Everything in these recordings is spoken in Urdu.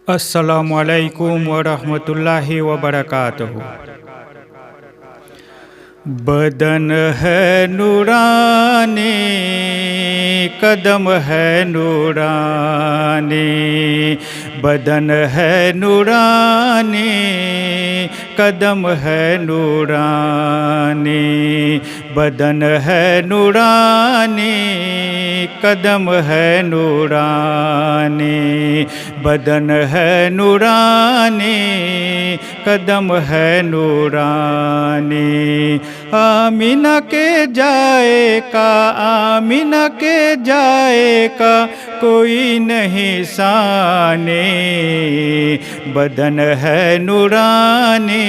السلام علیکم ورحمۃ اللہ وبرکاتہ۔ بدن ہے نورانی، قدم ہے نورانی، بدن ہے نورانی، قدم ہے نورانی، بدن ہے نورانی، قدم ہے نورانی، بدن ہے نورانی، قدم ہے نورانی۔ آمینہ کے جائے کا، آمینہ کے جائے کا کوئی نہیں ثانی، بدن ہے نورانی،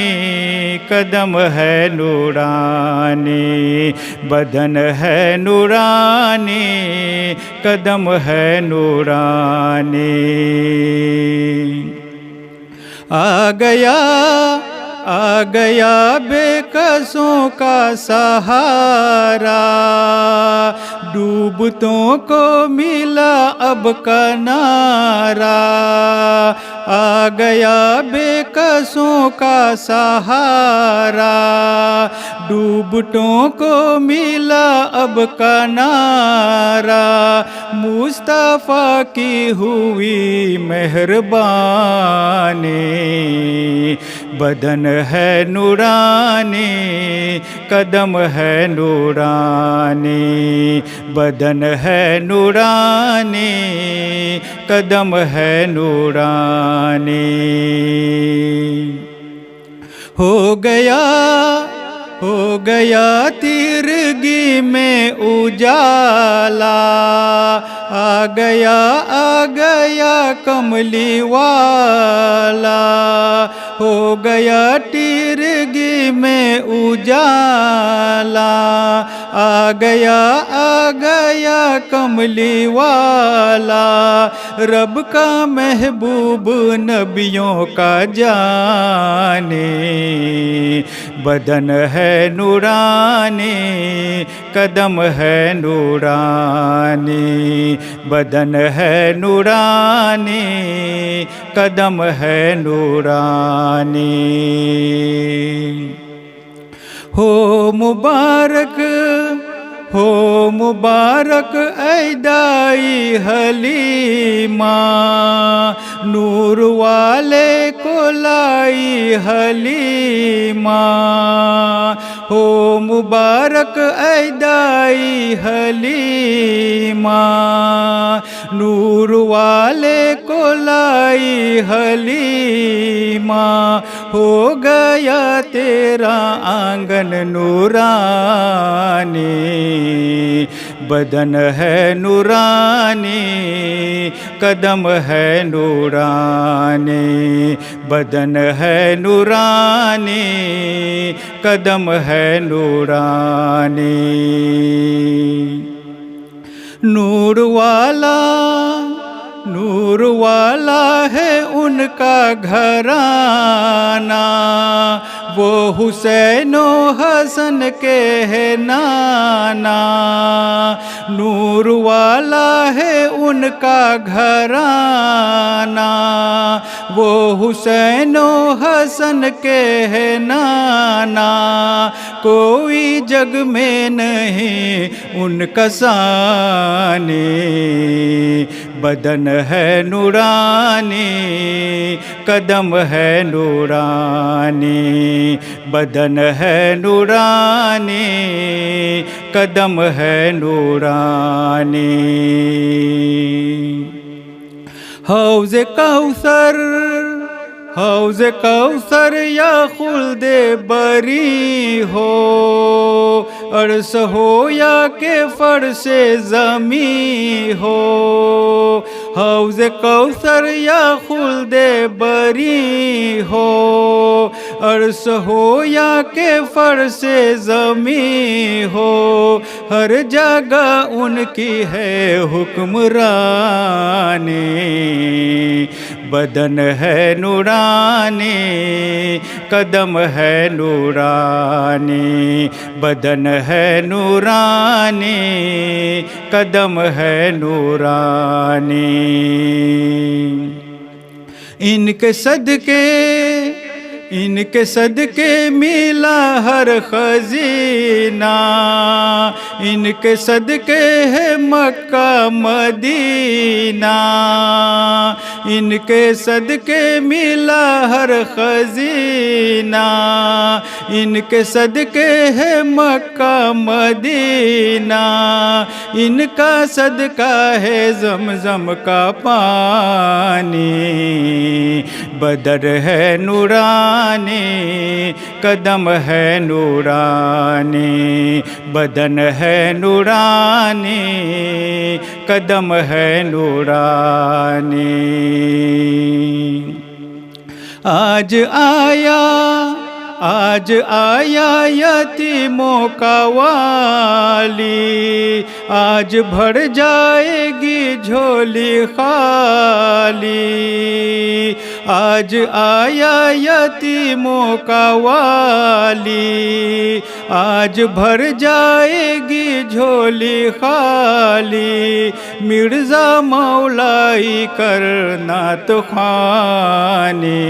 قدم ہے نورانی، بدن ہے نورانی، قدم ہے نورانی۔ آ گیا بے کسوں کا سہارا، ڈوبتوں کو ملا اب کنارا، آ گیا بے کسوں کا سہارا، ڈوبتوں کو ملا اب کنارا، مصطفیٰ کی ہوئی مہربانی، بدن ہے نورانی، قدم ہے نورانی، بدن ہے نورانی، قدم ہے نورانی۔ ہو گیا تیرگی میں اجالا، آ گیا کملی والا، ہو گیا تیرگی میں اجالا، آ گیا کملی والا، رب کا محبوب نبیوں کا جانی، بدن ہے نورانی، قدم ہے نورانی، بدن ہے نورانی، قدم ہے نورانی۔ ہو مبارک اے دائی حلیمہ، نور والے کو لائی حلیمہ، ہو مبارک اے دائی حلیمہ، نور والے کو لائی حلیمہ، ہو گیا تیرا آنگن نورانی، بدن ہے نورانی، قدم ہے نورانی، بدن ہے نورانی، قدم ہے نورانی۔ نور والا ہے ان کا گھرانہ، وہ حسین و حسن کے ہے نانا، نور والا ہے ان کا گھرانہ، وہ حسین و حسن کے ہے نانا، کوئی جگ میں نہیں ان کا ثانی، بدن ہے نورانی، قدم ہے نورانی، بدن ہے نورانی، قدم ہے نورانی۔ حوض کوثر یا خلد بری ہو، عرش ہو یا کہ فرش زمین ہو، حوض کوثر یا خلد بری ہو، عرش ہو یا کہ فرش زمین ہو، ہر جگہ ان کی ہے حکمرانی، بدن ہے نورانی، قدم ہے نورانی، بدن ہے نورانی، قدم ہے نورانی۔ ان کے صدقے ملا ہر خزینہ، ان کے صدقے ہے مکہ مدینہ، ان کے صدقے ملا ہر خزینہ، ان کے صدقے ہے مکہ مدینہ، ان کا صدقہ ہے زمزم کا پانی، بدن ہے نورانی، قدم ہے نورانی، بدن ہے نورانی، قدم ہے نورانی۔ آج آیا یتیموں کا والی، آج بھر جائے گی جھولی خالی، آج آیا یتیموں کا والی، آج بھر جائے گی جھولی خالی، مرزا مولائی کرنا تو خوانی،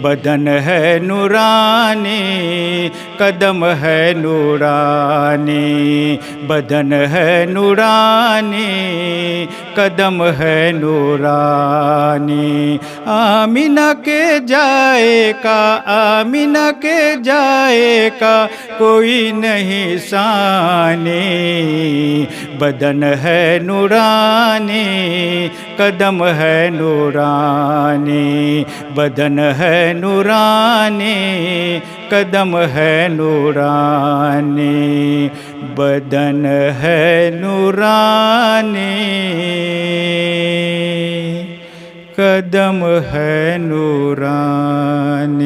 بدن ہے نورانی، قدم ہے نورانی، بدن ہے نورانی، قدم ہے نورانی۔ آمینہ کے جائے کا، آمینہ کے جائے کا کوئی نہیں ثانی، بدن ہے نورانی، قدم ہے نورانی، بدن ہے نورانی، قدم ہے نورانی، بدن ہے نورانی، قدم ہے نورانی۔